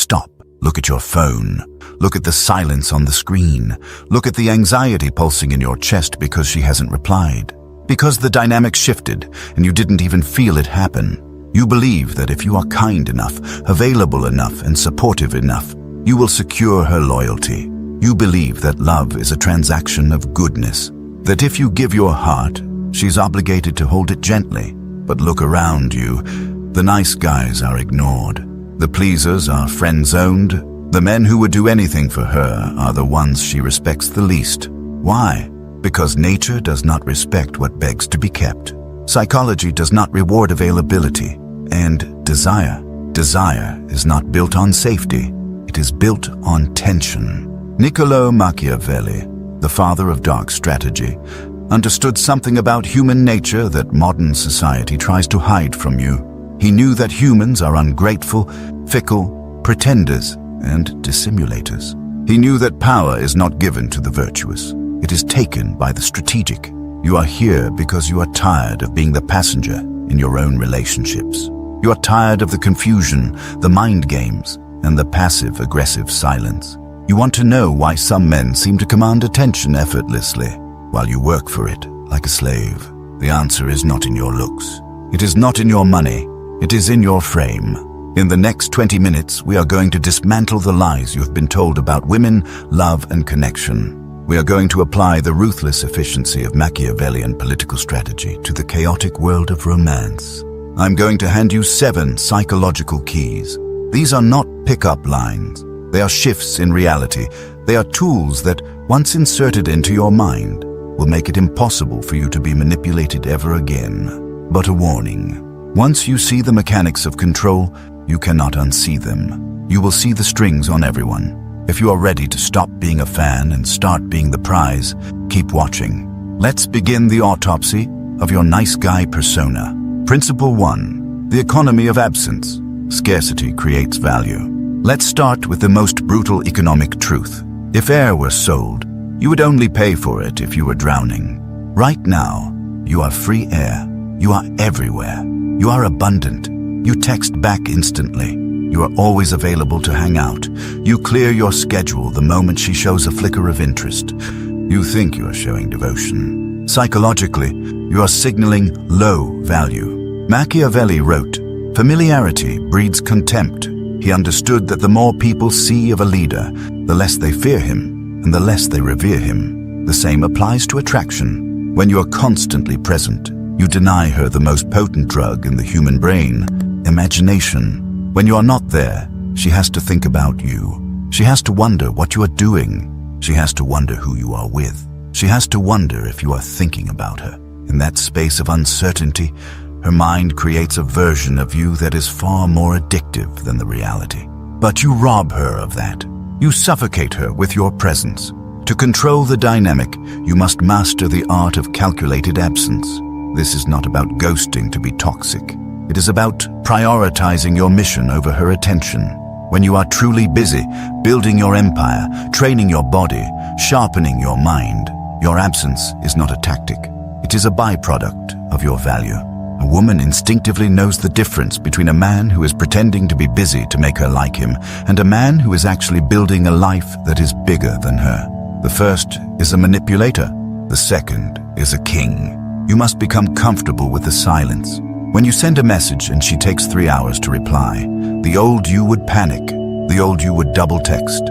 Stop. Look at your phone. Look at the silence on the screen. Look at the anxiety pulsing in your chest because she hasn't replied. Because the dynamic shifted and you didn't even feel it happen. You believe that if you are kind enough, available enough, and supportive enough, you will secure her loyalty. You believe that love is a transaction of goodness. That if you give your heart, she's obligated to hold it gently. But look around you. The nice guys are ignored. The pleasers are friend-zoned. The men who would do anything for her are the ones she respects the least. Why? Because nature does not respect what begs to be kept. Psychology does not reward availability. And desire. Desire is not built on safety. It is built on tension. Niccolò Machiavelli, the father of dark strategy, understood something about human nature that modern society tries to hide from you. He knew that humans are ungrateful, fickle, pretenders, and dissimulators. He knew that power is not given to the virtuous. It is taken by the strategic. You are here because you are tired of being the passenger in your own relationships. You are tired of the confusion, the mind games, and the passive-aggressive silence. You want to know why some men seem to command attention effortlessly, while you work for it like a slave. The answer is not in your looks. It is not in your money. It is in your frame. In the next 20 minutes, we are going to dismantle the lies you have been told about women, love, and connection. We are going to apply the ruthless efficiency of Machiavellian political strategy to the chaotic world of romance. I'm going to hand you 7 psychological keys. These are not pick-up lines. They are shifts in reality. They are tools that, once inserted into your mind, will make it impossible for you to be manipulated ever again. But a warning. Once you see the mechanics of control, you cannot unsee them. You will see the strings on everyone. If you are ready to stop being a fan and start being the prize, keep watching. Let's begin the autopsy of your nice guy persona. Principle 1. The economy of absence. Scarcity creates value. Let's start with the most brutal economic truth. If air were sold, you would only pay for it if you were drowning. Right now, you are free air. You are everywhere. You are abundant. You text back instantly. You are always available to hang out. You clear your schedule the moment she shows a flicker of interest. You think you are showing devotion. Psychologically, you are signaling low value. Machiavelli wrote, "Familiarity breeds contempt." He understood that the more people see of a leader, the less they fear him, and the less they revere him. The same applies to attraction. When you are constantly present, you deny her the most potent drug in the human brain, imagination. When you are not there, she has to think about you. She has to wonder what you are doing. She has to wonder who you are with. She has to wonder if you are thinking about her. In that space of uncertainty, her mind creates a version of you that is far more addictive than the reality. But you rob her of that. You suffocate her with your presence. To control the dynamic, you must master the art of calculated absence. This is not about ghosting to be toxic. It is about prioritizing your mission over her attention. When you are truly busy, building your empire, training your body, sharpening your mind, your absence is not a tactic. It is a byproduct of your value. A woman instinctively knows the difference between a man who is pretending to be busy to make her like him and a man who is actually building a life that is bigger than her. The first is a manipulator. The second is a king. You must become comfortable with the silence. When you send a message and she takes 3 hours to reply, the old you would panic. The old you would double text.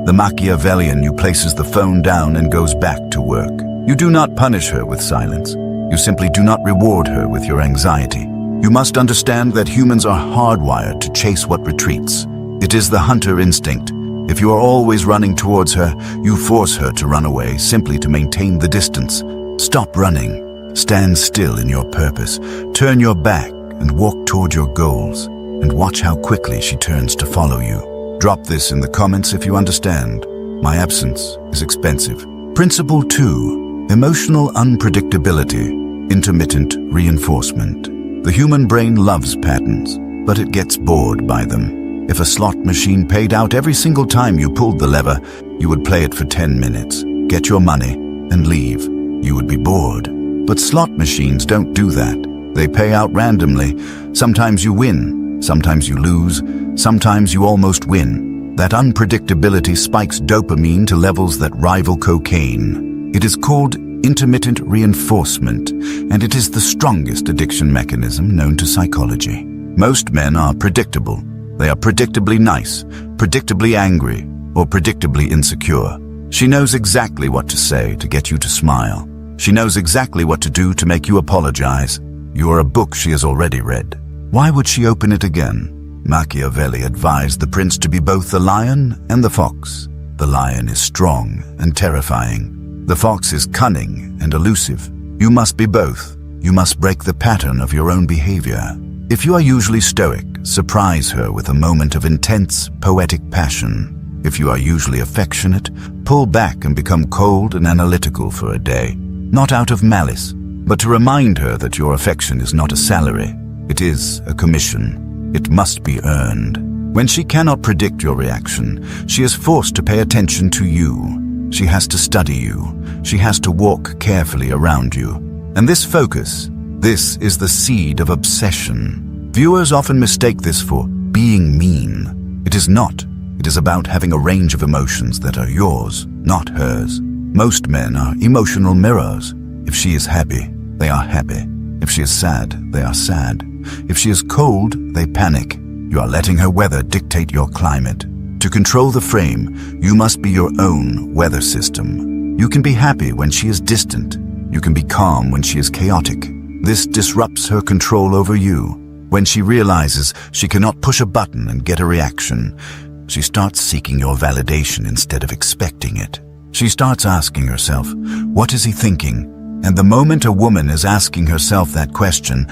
The Machiavellian you places the phone down and goes back to work. You do not punish her with silence. You simply do not reward her with your anxiety. You must understand that humans are hardwired to chase what retreats. It is the hunter instinct. If you are always running towards her, you force her to run away simply to maintain the distance. Stop running. Stand still in your purpose. Turn your back and walk toward your goals. And watch how quickly she turns to follow you. Drop this in the comments if you understand. My absence is expensive. Principle 2. Emotional unpredictability, intermittent reinforcement. The human brain loves patterns, but it gets bored by them. If a slot machine paid out every single time you pulled the lever, you would play it for 10 minutes, get your money, and leave. You would be bored. But slot machines don't do that. They pay out randomly. Sometimes you win, Sometimes you lose, sometimes you almost win. That unpredictability spikes dopamine to levels that rival cocaine. It is called intermittent reinforcement, and it is the strongest addiction mechanism known to psychology. Most men are predictable. They are predictably nice, predictably angry, or predictably insecure. She knows exactly what to say to get you to smile. She knows exactly what to do to make you apologize. You are a book she has already read. Why would she open it again? Machiavelli advised the prince to be both the lion and the fox. The lion is strong and terrifying. The fox is cunning and elusive. You must be both. You must break the pattern of your own behavior. If you are usually stoic, surprise her with a moment of intense, poetic passion. If you are usually affectionate, pull back and become cold and analytical for a day. Not out of malice, but to remind her that your affection is not a salary. It is a commission. It must be earned. When she cannot predict your reaction, she is forced to pay attention to you. She has to study you. She has to walk carefully around you. And this focus, this is the seed of obsession. Viewers often mistake this for being mean. It is not. It is about having a range of emotions that are yours, not hers. Most men are emotional mirrors. If she is happy, they are happy. If she is sad, they are sad. If she is cold, they panic. You are letting her weather dictate your climate. To control the frame, you must be your own weather system. You can be happy when she is distant. You can be calm when she is chaotic. This disrupts her control over you. When she realizes she cannot push a button and get a reaction, she starts seeking your validation instead of expecting it. She starts asking herself, what is he thinking? And the moment a woman is asking herself that question,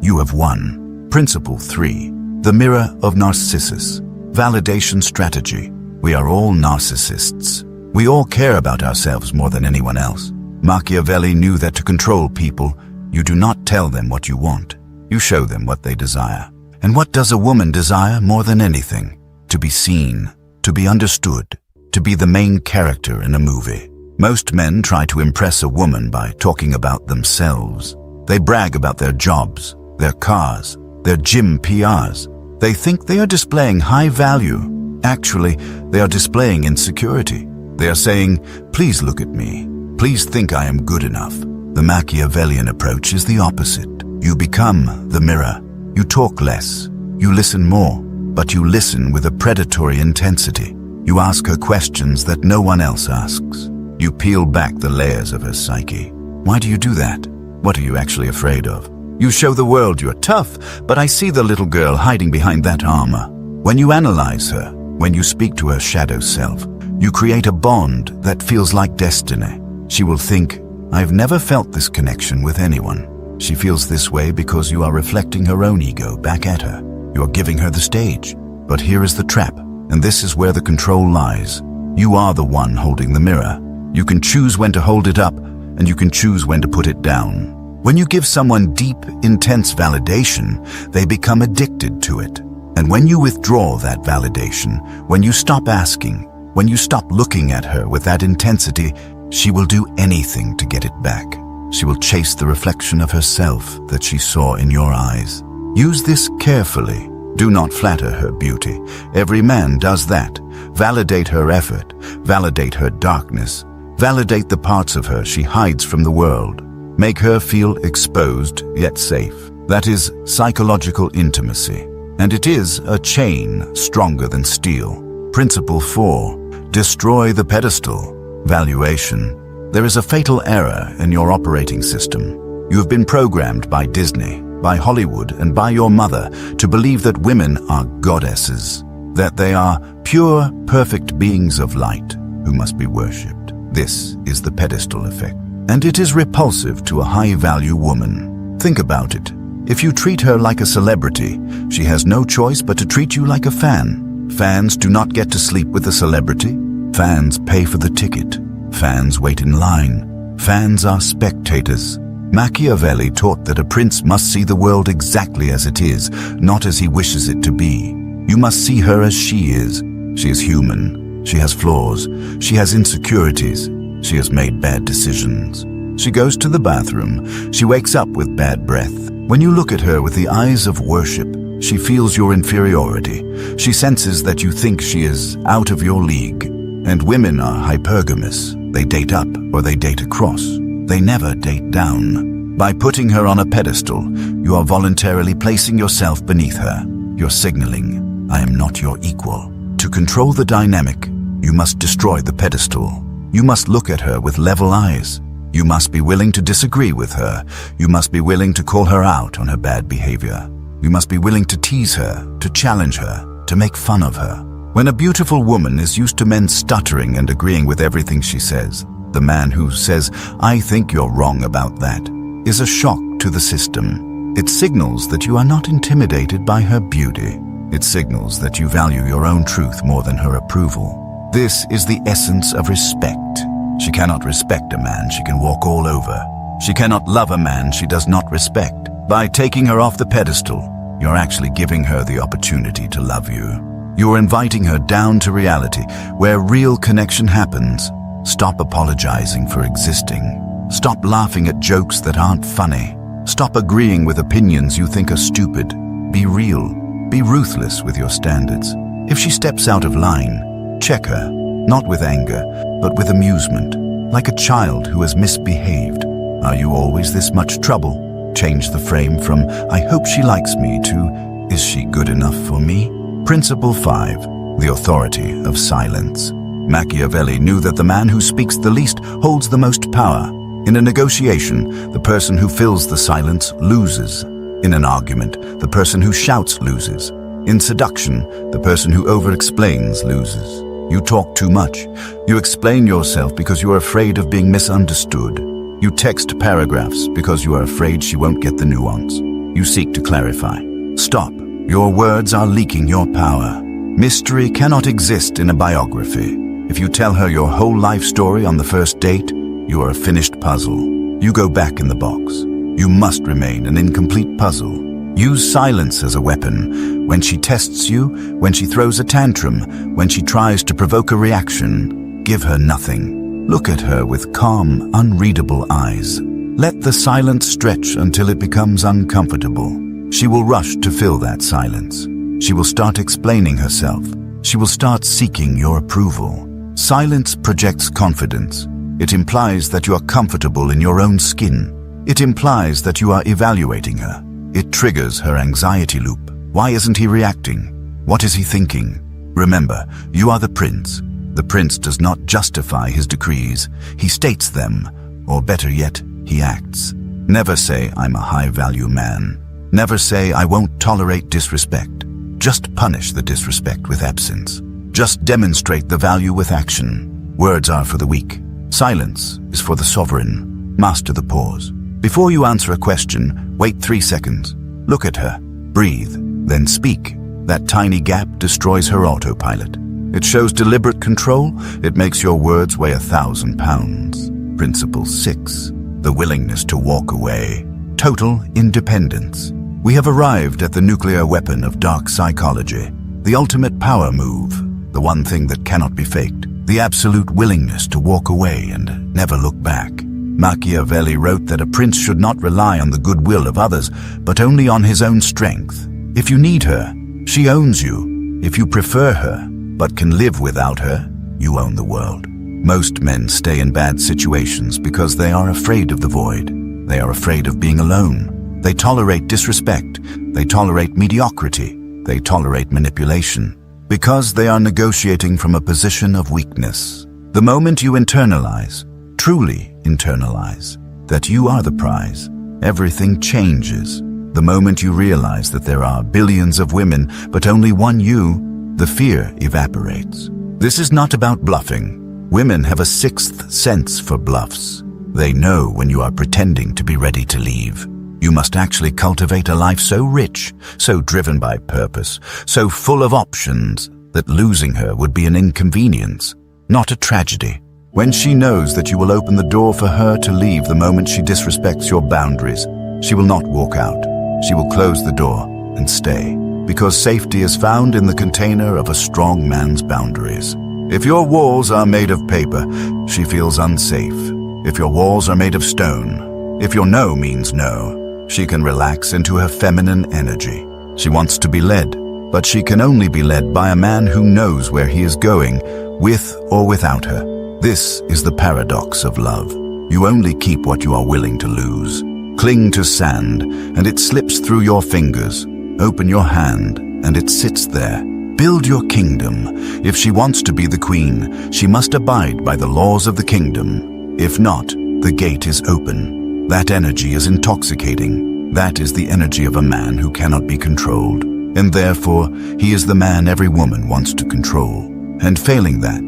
you have won. Principle 3. The mirror of Narcissus. Validation strategy. We are all narcissists. We all care about ourselves more than anyone else. Machiavelli knew that to control people, you do not tell them what you want. You show them what they desire. And what does a woman desire more than anything? To be seen, to be understood, to be the main character in a movie. Most men try to impress a woman by talking about themselves. They brag about their jobs, their cars, their gym PRs. They think they are displaying high value. Actually, they are displaying insecurity. They are saying, please look at me. Please think I am good enough. The Machiavellian approach is the opposite. You become the mirror. You talk less. You listen more, but you listen with a predatory intensity. You ask her questions that no one else asks. You peel back the layers of her psyche. Why do you do that? What are you actually afraid of? You show the world you're tough, but I see the little girl hiding behind that armor. When you analyze her, when you speak to her shadow self, you create a bond that feels like destiny. She will think, I've never felt this connection with anyone. She feels this way because you are reflecting her own ego back at her. You are giving her the stage. But here is the trap, and this is where the control lies. You are the one holding the mirror. You can choose when to hold it up, and you can choose when to put it down. When you give someone deep, intense validation, they become addicted to it. And when you withdraw that validation, when you stop asking, when you stop looking at her with that intensity, she will do anything to get it back. She will chase the reflection of herself that she saw in your eyes. Use this carefully. Do not flatter her beauty. Every man does that. Validate her effort. Validate her darkness. Validate the parts of her she hides from the world. Make her feel exposed yet safe. That is psychological intimacy. And it is a chain stronger than steel. Principle 4. Destroy the pedestal. Valuation. There is a fatal error in your operating system. You have been programmed by Disney, by Hollywood, and by your mother to believe that women are goddesses, that they are pure, perfect beings of light who must be worshipped. This is the pedestal effect. And it is repulsive to a high-value woman. Think about it. If you treat her like a celebrity, she has no choice but to treat you like a fan. Fans do not get to sleep with a celebrity. Fans pay for the ticket. Fans wait in line. Fans are spectators. Machiavelli taught that a prince must see the world exactly as it is, not as he wishes it to be. You must see her as she is. She is human. She has flaws. She has insecurities. She has made bad decisions. She goes to the bathroom. She wakes up with bad breath. When you look at her with the eyes of worship, She feels your inferiority. She senses that you think she is out of your league. And women are hypergamous. They date up or they date across. They never date down. By putting her on a pedestal, you are voluntarily placing yourself beneath her. You're signaling, I am not your equal. To control the dynamic, you must destroy the pedestal. You must look at her with level eyes. You must be willing to disagree with her. You must be willing to call her out on her bad behavior. You must be willing to tease her, to challenge her, to make fun of her. When a beautiful woman is used to men stuttering and agreeing with everything she says, the man who says, I think you're wrong about that, is a shock to the system. It signals that you are not intimidated by her beauty. It signals that you value your own truth more than her approval. This is the essence of respect. She cannot respect a man she can walk all over. She cannot love a man she does not respect. By taking her off the pedestal, you're actually giving her the opportunity to love you. You're inviting her down to reality, where real connection happens. Stop apologizing for existing. Stop laughing at jokes that aren't funny. Stop agreeing with opinions you think are stupid. Be real. Be ruthless with your standards. If she steps out of line, check her, not with anger, but with amusement, like a child who has misbehaved. Are you always this much trouble? Change the frame from, I hope she likes me, to, is she good enough for me? Principle 5. The authority of silence. Machiavelli knew that the man who speaks the least holds the most power. In a negotiation, the person who fills the silence loses. In an argument, the person who shouts loses. In seduction, the person who over-explains loses. You talk too much. You explain yourself because you are afraid of being misunderstood. You text paragraphs because you are afraid she won't get the nuance. You seek to clarify. Stop. Your words are leaking your power. Mystery cannot exist in a biography. If you tell her your whole life story on the first date, you are a finished puzzle. You go back in the box. You must remain an incomplete puzzle. Use silence as a weapon. When she tests you, when she throws a tantrum, when she tries to provoke a reaction, give her nothing. Look at her with calm, unreadable eyes. Let the silence stretch until it becomes uncomfortable. She will rush to fill that silence. She will start explaining herself. She will start seeking your approval. Silence projects confidence. It implies that you are comfortable in your own skin. It implies that you are evaluating her. It triggers her anxiety loop. Why isn't he reacting? What is he thinking? Remember, you are the prince. The prince does not justify his decrees. He states them, or better yet, he acts. Never say, I'm a high-value man. Never say, I won't tolerate disrespect. Just punish the disrespect with absence. Just demonstrate the value with action. Words are for the weak. Silence is for the sovereign. Master the pause. Before you answer a question, wait 3 seconds. Look at her. Breathe. Then speak. That tiny gap destroys her autopilot. It shows deliberate control. It makes your words weigh 1,000 pounds. Principle 6. The willingness to walk away. Total independence. We have arrived at the nuclear weapon of dark psychology. The ultimate power move. The one thing that cannot be faked. The absolute willingness to walk away and never look back. Machiavelli wrote that a prince should not rely on the goodwill of others, but only on his own strength. If you need her, she owns you. If you prefer her, but can live without her, you own the world. Most men stay in bad situations because they are afraid of the void. They are afraid of being alone. They tolerate disrespect. They tolerate mediocrity. They tolerate manipulation. Because they are negotiating from a position of weakness. The moment you internalize, truly internalize, that you are the prize, everything changes. The moment you realize that there are billions of women, but only one you, the fear evaporates. This is not about bluffing. Women have a sixth sense for bluffs. They know when you are pretending to be ready to leave. You must actually cultivate a life so rich, so driven by purpose, so full of options, that losing her would be an inconvenience, not a tragedy. When she knows that you will open the door for her to leave the moment she disrespects your boundaries, she will not walk out. She will close the door and stay, because safety is found in the container of a strong man's boundaries. If your walls are made of paper, she feels unsafe. If your walls are made of stone, if your no means no, she can relax into her feminine energy. She wants to be led, but she can only be led by a man who knows where he is going, with or without her. This is the paradox of love. You only keep what you are willing to lose. Cling to sand, and it slips through your fingers. Open your hand, and it sits there. Build your kingdom. If she wants to be the queen, she must abide by the laws of the kingdom. If not, the gate is open. That energy is intoxicating. That is the energy of a man who cannot be controlled. And therefore, he is the man every woman wants to control. And failing that,